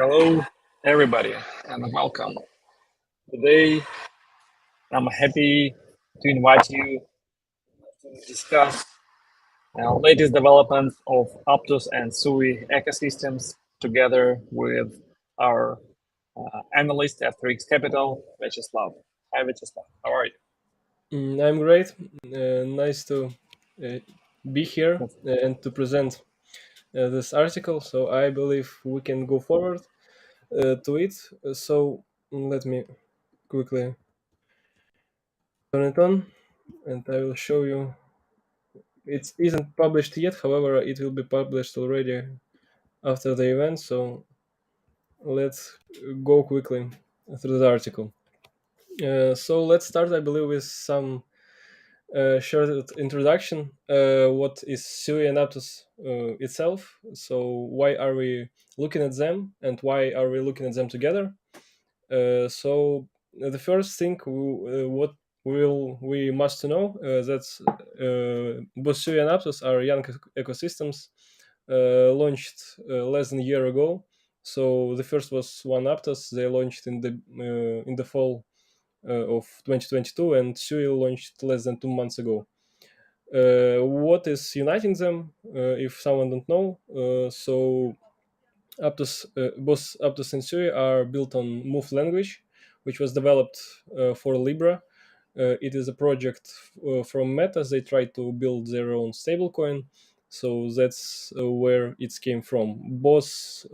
Hello, everybody, and welcome. Today, I'm happy to invite you to discuss latest developments of Aptos and Sui ecosystems together with our analyst at 3X Capital, Vyacheslav. Hi, Vyacheslav. How are you? I'm great. Nice to uh, be here Yes. and to present this article. So I believe we can go forward to it. Let me quickly turn it on, and I will show you. It isn't published yet. However, it will be published already after the event. So let's go quickly through the article. So let's start, I believe, with some short introduction. What is Sui and Aptos itself? So why are we looking at them, and why are we looking at them together? The first thing what we must know that both Sui and Aptos are young ecosystems launched less than a year ago. So the first was one Aptos. They launched in the fall of 2022, and Sui launched less than 2 months ago. What is uniting them? If someone don't know, both Aptos and Sui are built on Move language, which was developed for Libra. It is a project from Meta. They try to build their own stablecoin, so that's where it came from. Both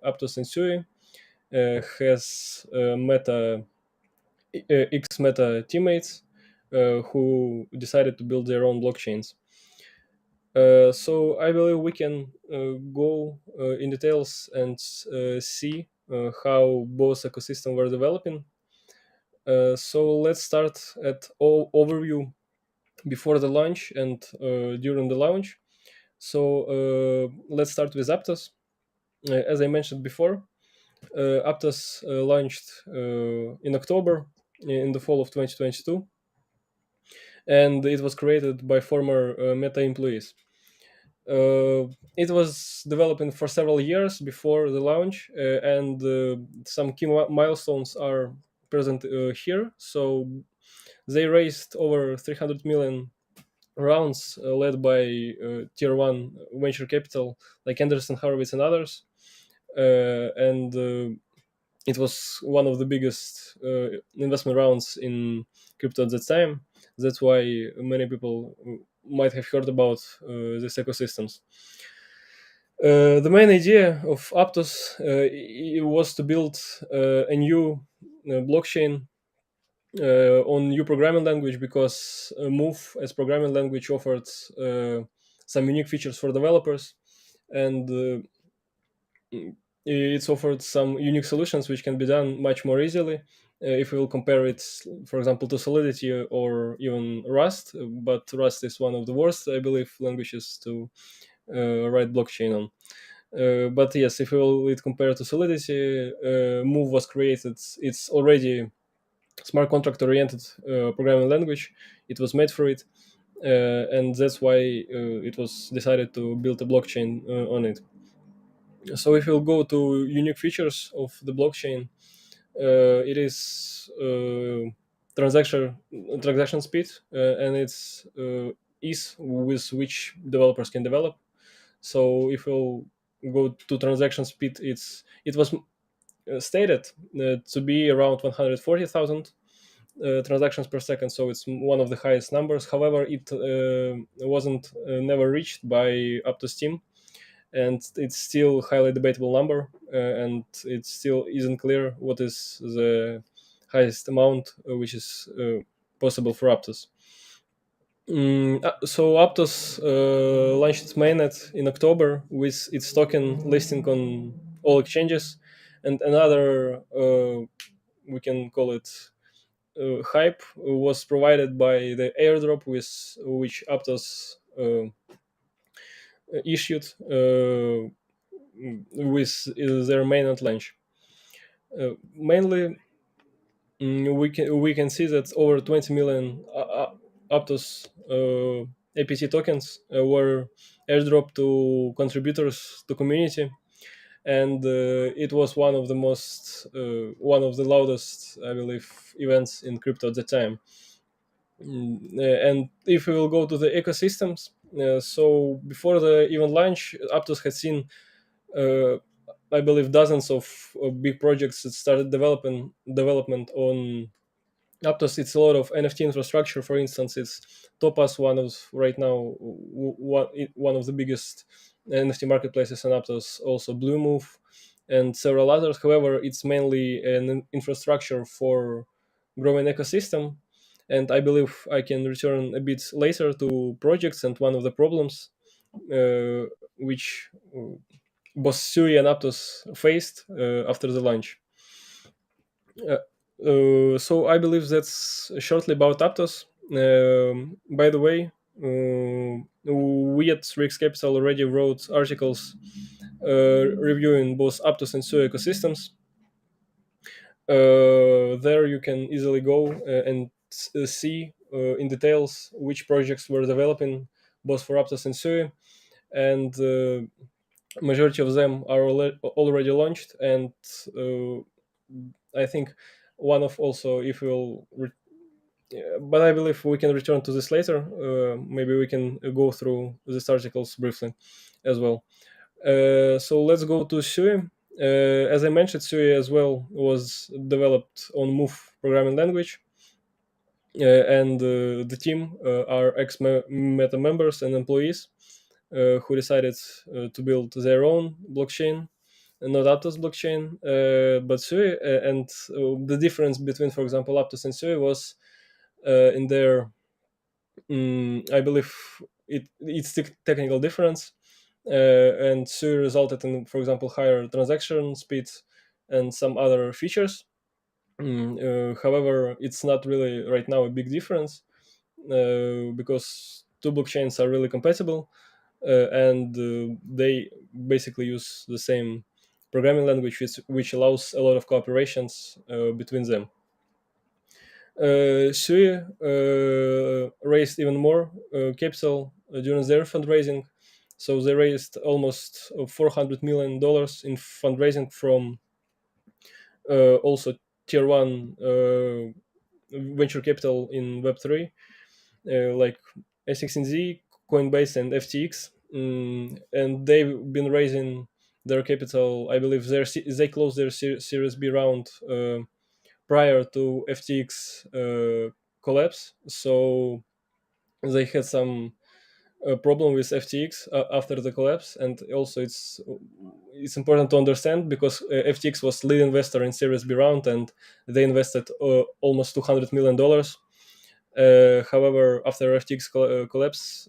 Aptos and Sui has Meta X Meta teammates who decided to build their own blockchains. So I believe we can go in details and see how both ecosystems were developing. So let's start at overview before the launch and during the launch. So let's start with Aptos. As I mentioned before, Aptos launched in October in the fall of 2022, and it was created by former Meta employees. It was developing for several years before the launch, and some key milestones are present here. So they raised over 300 million rounds, led by tier one venture capital like Anderson Horowitz and others, and it was one of the biggest investment rounds in crypto at that time. That's why many people might have heard about these ecosystems. The main idea of Aptos was to build a new blockchain on new programming language, because Move as programming language offered some unique features for developers, and it's offered some unique solutions which can be done much more easily if we will compare it, for example, to Solidity or even Rust. But Rust is one of the worst, I believe, languages to write blockchain on. But yes, if we will it compare to Solidity, Move was created. It's already smart contract oriented programming language. It was made for it, and that's why it was decided to build a blockchain on it. So if we'll go to unique features of the blockchain, it is transaction speed, and it's ease with which developers can develop. So if we'll go to transaction speed, it was stated to be around 140,000 transactions per second, so it's one of the highest numbers. However, it wasn't never reached by Aptos team, and it's still highly debatable number, and it still isn't clear what is the highest amount which is possible for Aptos. So Aptos launched its mainnet in October with its token listing on all exchanges, and another we can call it hype was provided by the airdrop with which Aptos issued with their mainnet launch. Mainly, we can see that over 20 million Aptos APT tokens were airdropped to contributors to community, and it was one of the loudest, I believe, events in crypto at the time. And if we will go to the ecosystems, so before the event launch, Aptos had seen, uh, I believe, dozens of big projects that started development on Aptos. It's a lot of NFT infrastructure. For instance, it's Topaz, one of right now one of the biggest NFT marketplaces on Aptos. Also, Blue Move, and several others. However, it's mainly an infrastructure for growing ecosystem. And I believe I can return a bit later to projects and one of the problems uh, which both Sui and Aptos faced after the launch. Uh, so I believe that's shortly about Aptos. By the way, we at Rex Capital already wrote articles reviewing both Aptos and Sui ecosystems. There you can easily go and see in details which projects were developing both for Aptos and Sui, and majority of them are already launched. And uh, I think one of also, if we'll but I believe we can return to this later. Maybe we can go through these articles briefly as well. So let's go to Sui. As I mentioned, Sui as well was developed on Move programming language, and the team are ex Meta members and employees who decided to build their own blockchain, not Aptos blockchain, but Sui. And the difference between, for example, Aptos and Sui was in their, I believe, it's technical difference, and Sui resulted in, for example, higher transaction speed and some other features. However, it's not really right now a big difference because two blockchains are really compatible, and they basically use the same programming language, which allows a lot of cooperations between them. Sui raised even more capital during their fundraising. So they raised almost $400 million in fundraising from also tier one venture capital in Web3, like A16Z, Coinbase, and FTX. And they've been raising their capital. I believe they closed their Series B round prior to FTX collapse. So they had some problem with FTX after the collapse, and also it's important to understand because FTX was lead investor in Series B round, and they invested almost $200 million. However, after FTX collapse,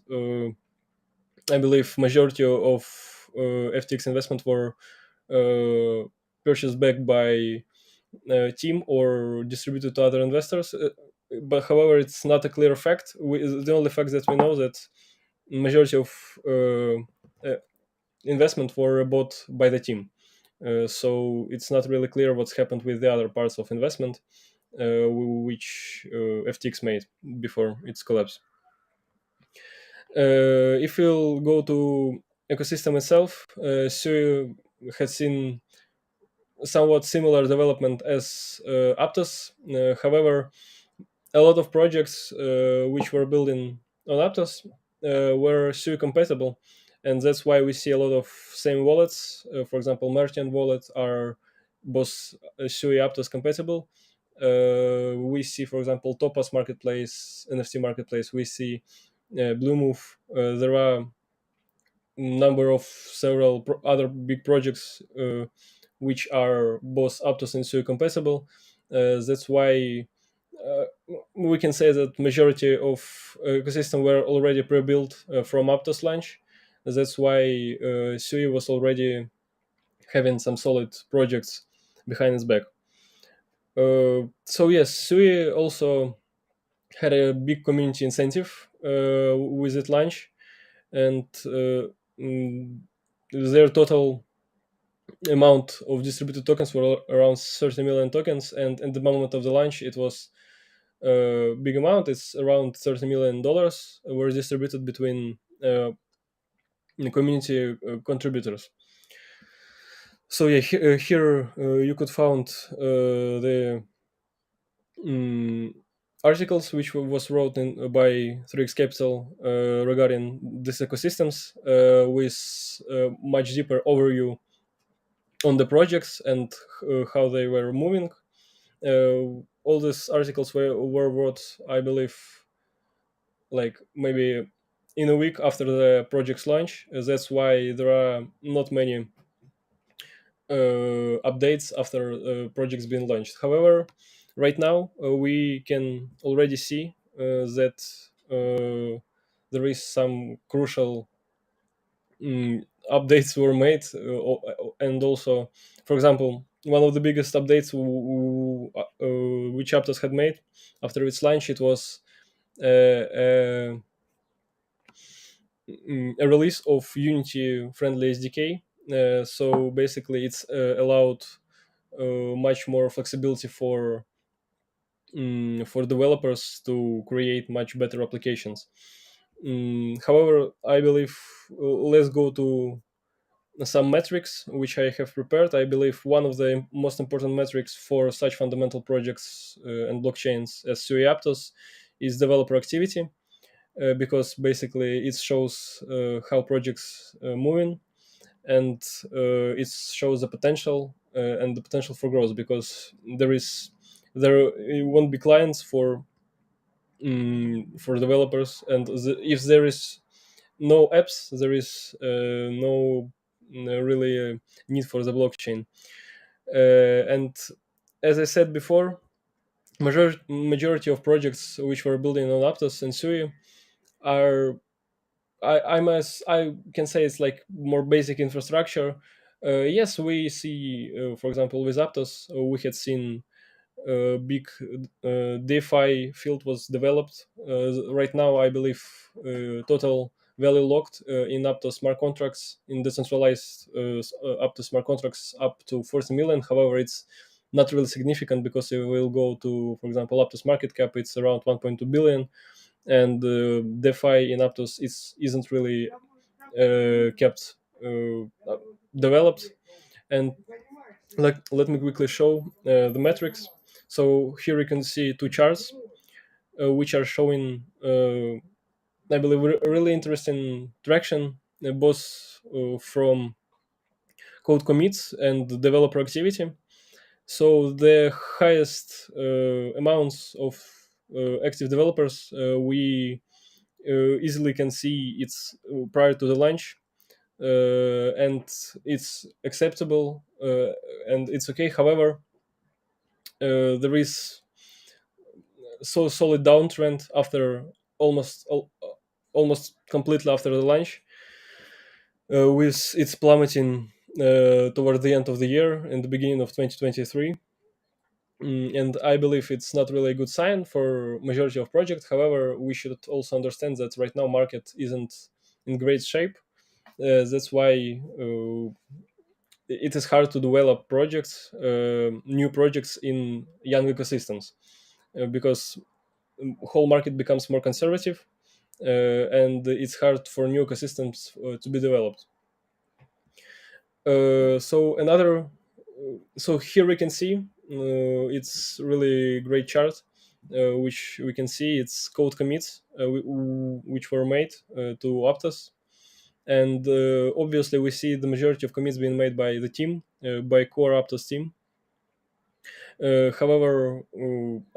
I believe majority of FTX investment were uh, purchased back by team or distributed to other investors. But however, it's not a clear fact. The only fact that we know that majority of uh, investment were bought by the team. So it's not really clear what's happened with the other parts of investment, which FTX made before its collapse. If we'll go to ecosystem itself, Sui has seen somewhat similar development as Aptos. However, a lot of projects which were building on Aptos were Sui compatible, and that's why we see a lot of same wallets. For example, Merchant Wallet are both Sui Aptos compatible. We see, for example, Topaz Marketplace, NFT Marketplace. We see Blue Move. There are number of several other big projects which are both Aptos and Sui compatible. That's why uh, we can say that majority of ecosystem were already pre-built from Aptos launch. That's why Sui was already having some solid projects behind its back. So yes, Sui also had a big community incentive with its launch, and mm, their total amount of distributed tokens were around 30 million tokens, and at the moment of the launch it was a big amount. It's around $30 million were distributed between the community contributors. So yeah, here you could find the mm, articles which was wrote by 3x Capital regarding these ecosystems with much deeper overview on the projects and how they were moving. All these articles were wrote, I believe, like maybe in a week after the project's launch. That's why there are not many updates after projects being launched. However, right now we can already see that there is some crucial updates were made, and also, for example, one of the biggest updates which Aptos had made after its launch, it was a release of Unity friendly SDK. So basically, it's allowed much more flexibility for developers to create much better applications. However, I believe let's go to some metrics which I have prepared. I believe one of the most important metrics for such fundamental projects and blockchains as Sui Aptos is developer activity, because basically it shows how projects moving, and it shows the potential and the potential for growth, because there won't be clients for developers, and if there is no apps, there is no really need for the blockchain. And as I said before, majority of projects which were building on Aptos and Sui are, I can say it's like more basic infrastructure. Yes, we see, for example, with Aptos, we had seen big DeFi field was developed. Right now, I believe total value locked in Aptos smart contracts in decentralized Aptos smart contracts up to 40 million. However, it's not really significant because it will go to, for example, Aptos market cap. It's around 1.2 billion, and DeFi in Aptos isn't really kept developed. And let me quickly show the metrics. So here you can see two charts which are showing, I believe, really interesting traction, both from code commits and developer activity. So the highest amounts of active developers we easily can see it's prior to the launch, and it's acceptable, and it's okay. However, there is so solid downtrend after almost completely after the launch, with its plummeting toward the end of the year and the beginning of 2023. And I believe it's not really a good sign for majority of projects. However, we should also understand that right now market isn't in great shape. That's why it is hard to develop projects, new projects in young ecosystems, because whole market becomes more conservative, and it's hard for new ecosystems to be developed. So another, so here we can see it's really great chart, which we can see it's code commits which were made to Aptos, and obviously we see the majority of commits being made by the team, by core Aptos team. However,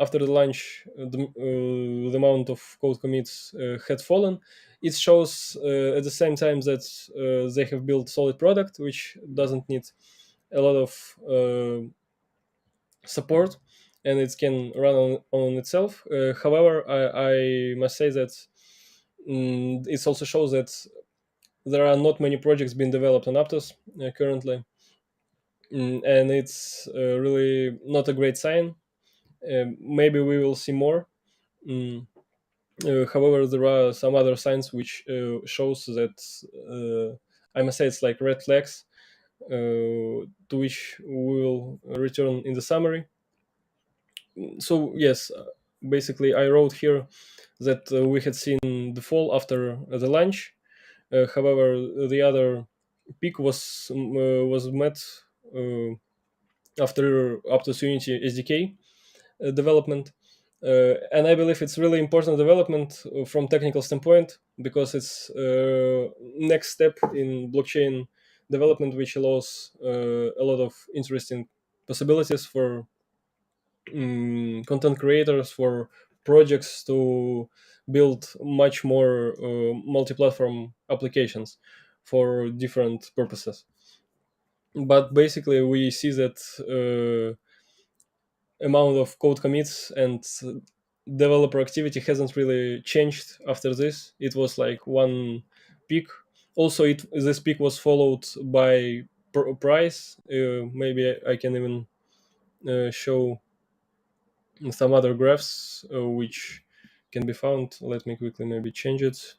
after the launch, the amount of code commits had fallen. It shows at the same time that they have built solid product, which doesn't need a lot of support, and it can run on itself. However, I must say that it also shows that there are not many projects being developed on Aptos currently, and it's really not a great sign. Maybe we will see more. Mm. However, there are some other signs which shows that I must say it's like red flags, to which we will return in the summary. So yes, basically I wrote here that we had seen the fall after the launch. However, the other peak was met after Aptos Unity SDK development. And I believe it's really important development from technical standpoint because it's next step in blockchain development, which allows a lot of interesting possibilities for content creators, for projects to build much more multi-platform applications for different purposes. But basically, we see that amount of code commits and developer activity hasn't really changed after this. It was like one peak. Also, this peak was followed by price. Maybe I can even show some other graphs which can be found. Let me quickly maybe change it.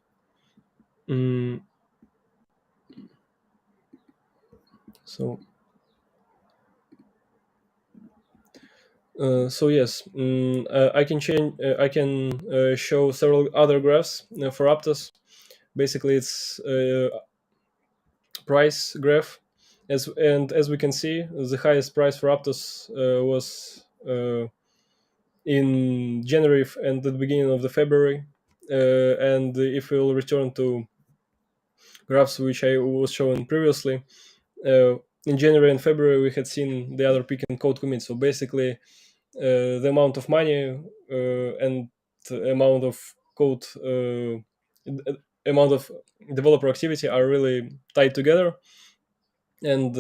Mm, so so yes, I can change. I can show several other graphs for Aptos. Basically, it's price graph, as we can see, the highest price for Aptos was in January and at the beginning of the February. And if we will return to graphs which I was showing previously, in January and February we had seen the other peak in code commit. So basically, the amount of money and the amount of code, amount of developer activity are really tied together. And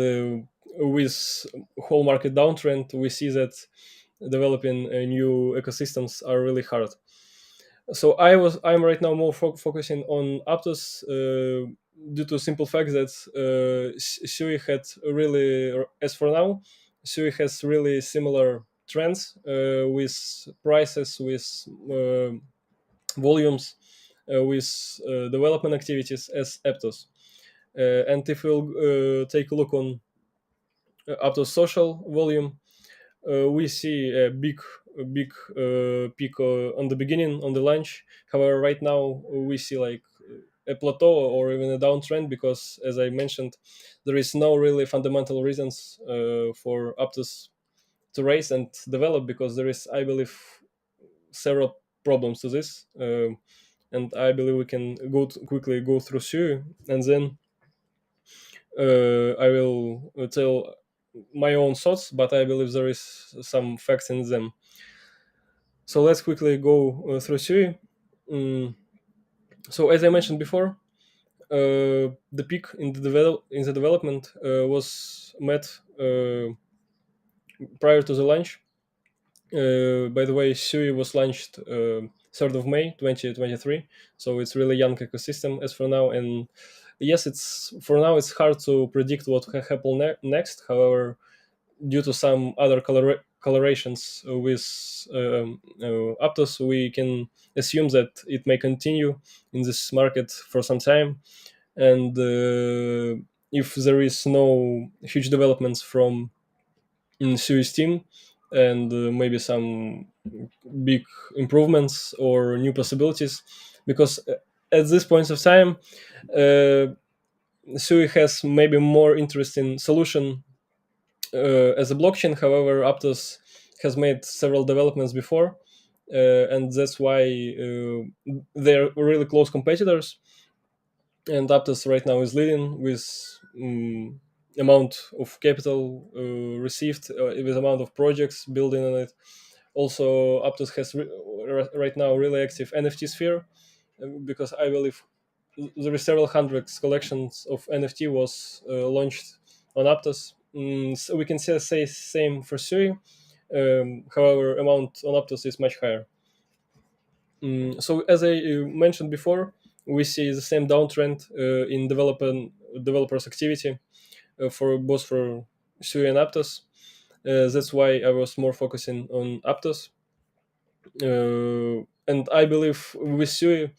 with whole market downtrend, we see that developing new ecosystems are really hard. So I'm right now more focusing on Aptos due to simple fact that Sui had really, as for now, Sui has really similar trends with prices, with volumes, with development activities as Aptos. And if we'll take a look on Aptos social volume, we see a big peak on the beginning, on the launch. However, right now we see like a plateau or even a downtrend because, as I mentioned, there is no really fundamental reasons for Aptos to raise and develop because there is, I believe, several problems to this. And I believe we can quickly go through Sui, and then I will tell my own thoughts, but I believe there is some facts in them. So let's quickly go through Sui. Mm, so as I mentioned before, the peak in the development was met prior to the launch. By the way, Sui was launched 3rd of May 2023, so it's really young ecosystem as for now. And yes, it's for now it's hard to predict what can happen next. However, due to some other colorations with Aptos, we can assume that it may continue in this market for some time. And if there is no huge developments from Sui's team and maybe some big improvements or new possibilities, because at this point of time, uh, Sui has maybe more interesting solution as a blockchain. However, Aptos has made several developments before, and that's why they're really close competitors. And Aptos right now is leading with amount of capital received, with amount of projects building on it. Also, Aptos has right now really active NFT sphere because I believe there is several hundreds collections of NFT was launched on Aptos. So we can say same for Sui. However, amount on Aptos is much higher. So as I mentioned before, we see the same downtrend in developers activity for both for Sui and Aptos. That's why I was more focusing on Aptos. And I believe with Sui,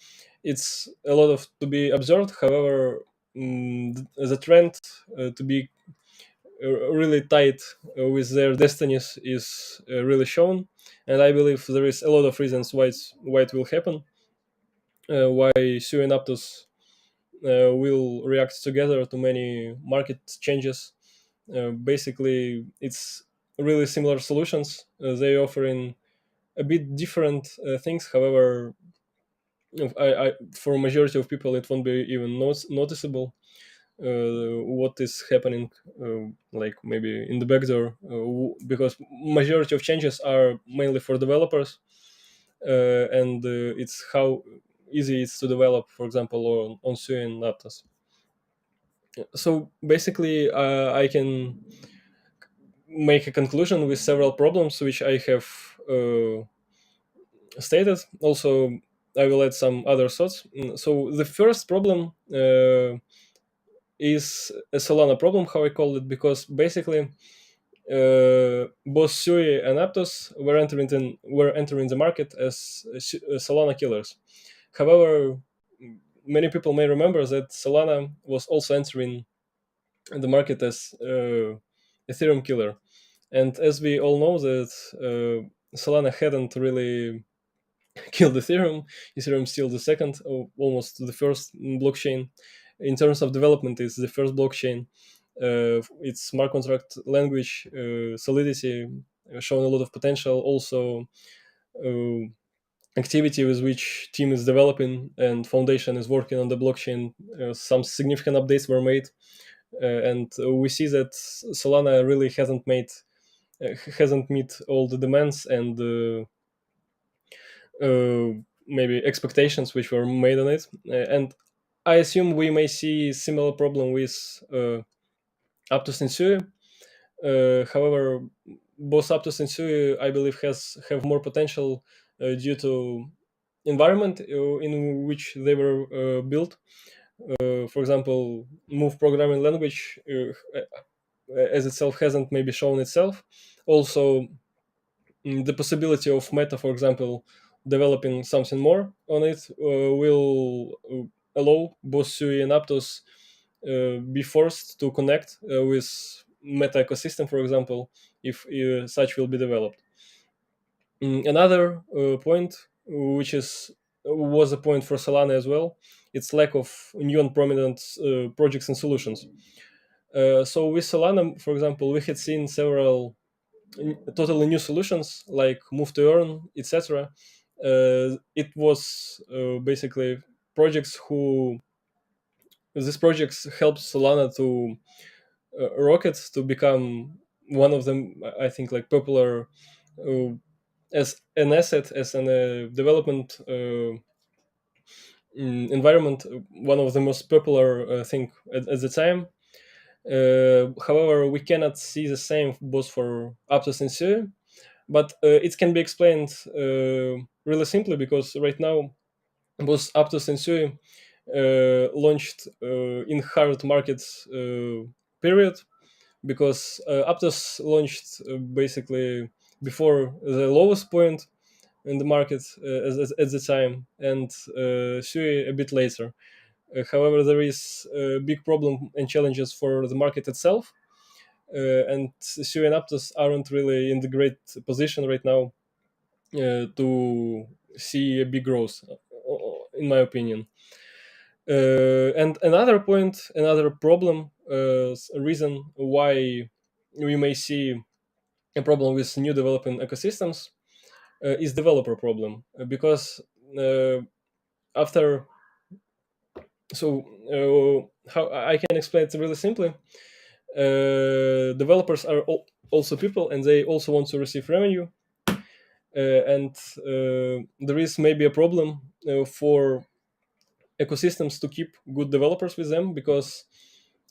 it's a lot of to be observed. However, the trend to be really tight with their destinies is really shown, and I believe there is a lot of reasons why it will happen, why Sui and Aptos will react together to many market changes, Basically, it's really similar solutions. They offering a bit different things. However, for majority of people, it won't be even noticeable what is happening, like maybe in the backdoor, because majority of changes are mainly for developers, and it's how easy it's to develop, for example, on Sui and Aptos. So basically, I can make a conclusion with several problems which I have stated. Also, I will add some other thoughts. So the first problem is a Solana problem, how I call it, because basically both Sui and Aptos were entering the market as Solana killers. However, many people may remember that Solana was also entering the market as Ethereum killer, and as we all know that Solana hadn't really killed Ethereum. Ethereum is still the second, or almost the first blockchain. In terms of development, it's the first blockchain. Its smart contract language, solidity, shown a lot of potential. Also, uh, activity with which team is developing and foundation is working on the blockchain. Some significant updates were made, and we see that Solana really hasn't met all the demands and uh, maybe expectations which were made on it. And I assume we may see similar problem with Aptos and Sui. However, both Aptos and Sui, I believe, have more potential due to environment in which they were built. For example, Move programming language as itself hasn't maybe shown itself. Also, the possibility of Meta, for example, developing something more on it will allow both Sui and Aptos be forced to connect with Meta ecosystem, for example, if such will be developed. Another point, which is was a point for Solana as well, it's lack of new and prominent projects and solutions. So with Solana, for example, we had seen several totally new solutions like move to earn, etc. It was basically projects who these projects helped Solana to rocket to become one of them. I think like popular uh, as an asset, as an development environment, one of the most popular thing at the time. However, we cannot see the same both for Aptos and Sui, but it can be explained really simply because right now both Aptos and Sui launched in hard markets period, because Aptos launched basically before the lowest point in the market at the time, and Sui a bit later. However, there is a big problem and challenges for the market itself, and Sui and Aptos aren't really in the great position right now to see a big growth, in my opinion. And another point, another problem, reason why we may see a problem with new developing ecosystems is developer problem, because uh, after so how I can explain it really simply. Developers are also people, and they also want to receive revenue. And there is maybe a problem for ecosystems to keep good developers with them, because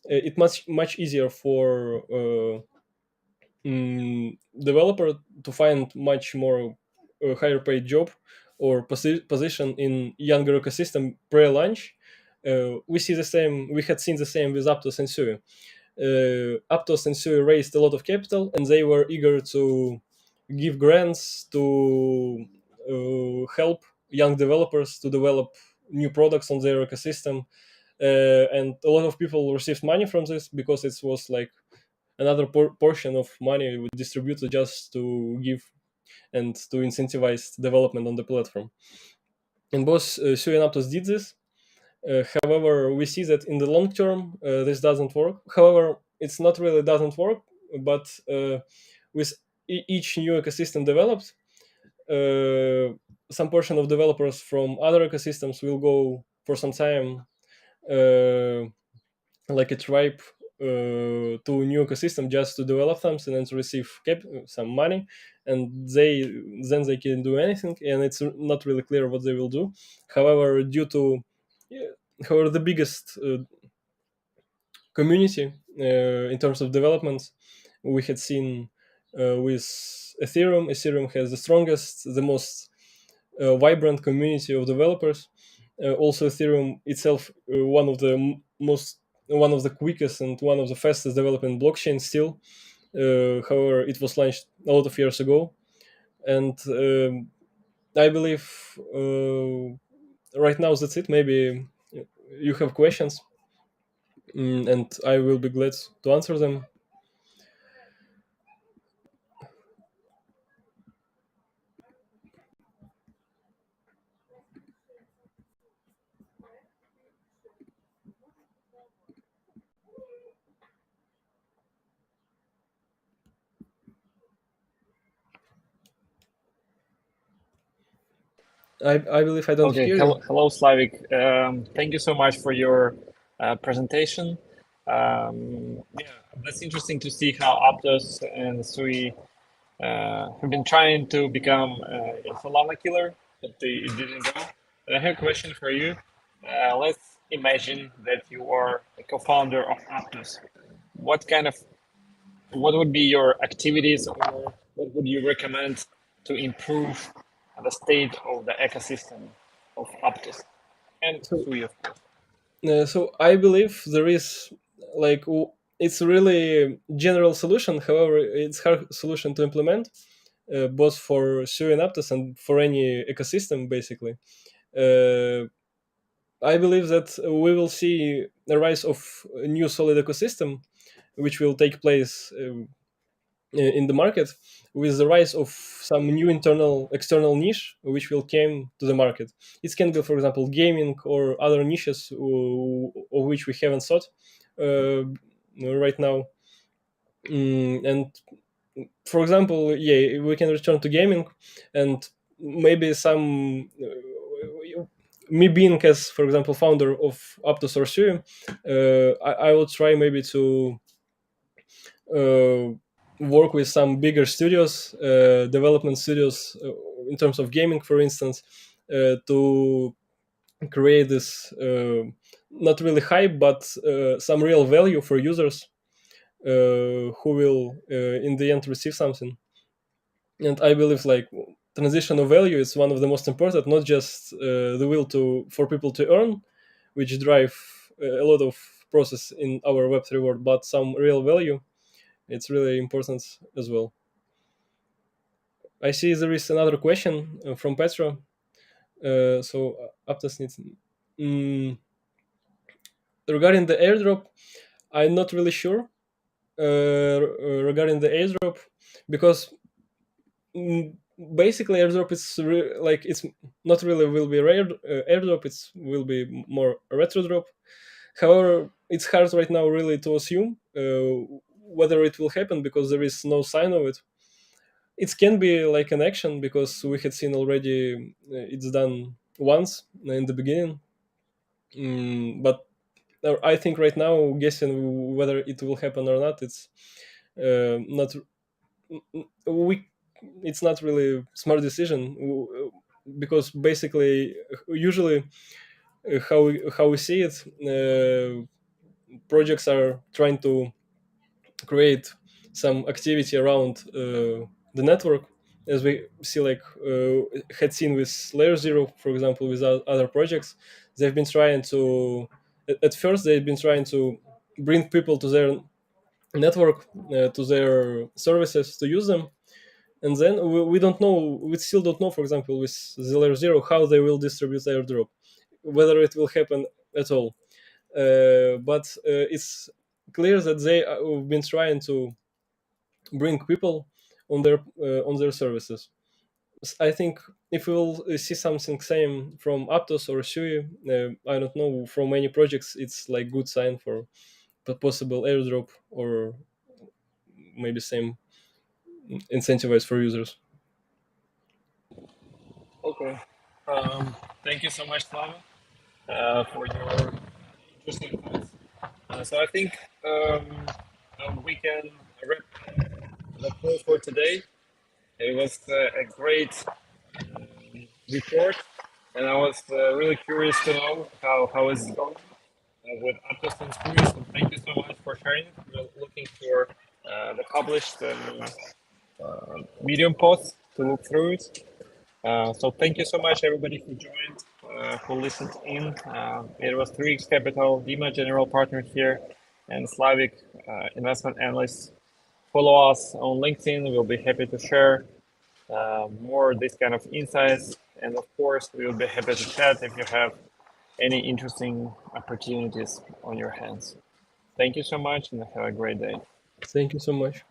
it's much easier for developer to find much more higher paid job or position in younger ecosystem pre-launch. We see the same. We had seen the same with Aptos and Sui. Aptos and Sui raised a lot of capital, and they were eager to give grants to help young developers to develop new products on their ecosystem. And a lot of people received money from this because it was like another portion of money distributed just to give and to incentivize development on the platform. And both Sui and Aptos did this. However, we see that in the long term, this doesn't work. However, it's not really doesn't work, but with each new ecosystem developed, uh, some portion of developers from other ecosystems will go for some time, uh, like a tribe, to a new ecosystem just to develop something and to receive some money, and then they can do anything, and it's not really clear what they will do. However, due to yeah, however, the biggest community in terms of developments we had seen with Ethereum. Ethereum has the strongest, the most vibrant community of developers. Also, Ethereum itself, one of the most, one of the quickest and one of the fastest developing blockchains still. However, it was launched a lot of years ago, and I believe right now that's it. Maybe you have questions, and I will be glad to answer them. I believe I don't Okay, hear hello, you. hello Slavik. Thank you so much for your presentation. Yeah, that's interesting to see how Aptos and Sui have been trying to become a Solana killer, but it didn't go. And I have a question for you. Let's imagine that you are a co-founder of Aptos. What kind of what would be your activities, or what would you recommend to improve the state of the ecosystem of Aptos and So, Sui, of course? so I believe there is like it's really general solution. However, it's hard solution to implement, both for Sui and Aptos and for any ecosystem, basically. Uh, I believe that we will see a rise of a new solid ecosystem, which will take place in the market with the rise of some new internal external niche which will came to the market. It can be, for example, gaming or other niches of which we haven't thought right now. And for example, yeah, we can return to gaming, and maybe some me being as, for example, founder of Aptos or Sui, I will try maybe to uh, work with some bigger studios, development studios, in terms of gaming, for instance, to create this not really hype, but some real value for users who will, in the end, receive something. And I believe like transition of value is one of the most important, not just the will to for people to earn, which drive a lot of process in our Web3 world, but some real value. It's really important as well. I see there is another question from Petra. So Aptos needs, regarding the airdrop. I'm not really sure regarding the airdrop, because mm, basically airdrop is like it's not really will be rare airdrop. It's will be more a retro drop. However, it's hard right now really to assume whether it will happen because there is no sign of it. It can be like an action because we had seen already it's done once in the beginning. But I think right now guessing whether it will happen or not, it's not we it's not really smart decision, because basically usually how we see it, projects are trying to create some activity around the network, as we see like had seen with layer zero, for example, with other projects. They've been trying to at first they've been trying to bring people to their network, to their services to use them, and then we don't know, we still don't know, for example, with the layer zero, how they will distribute airdrop, whether it will happen at all. But it's clear that they have been trying to bring people on their services. I think if we will see something same from Aptos or Sui, I don't know, from many projects, it's like good sign for possible airdrop, or maybe same incentivize for users. Okay. Thank you so much, Slava, for your interesting thoughts. So I think we can wrap the call for today. It was a great report, and I was really curious to know how it's going with Aptos and Sui. So thank you so much for sharing it. We're looking for the published Medium posts to look through it. So thank you so much, everybody who joined, who listened in. It was 3x Capital, Dima, general partner here, and Slavic, investment analyst. Follow us on LinkedIn. We'll be happy to share more this kind of insights. And of course, we will be happy to chat if you have any interesting opportunities on your hands. Thank you so much and have a great day. Thank you so much.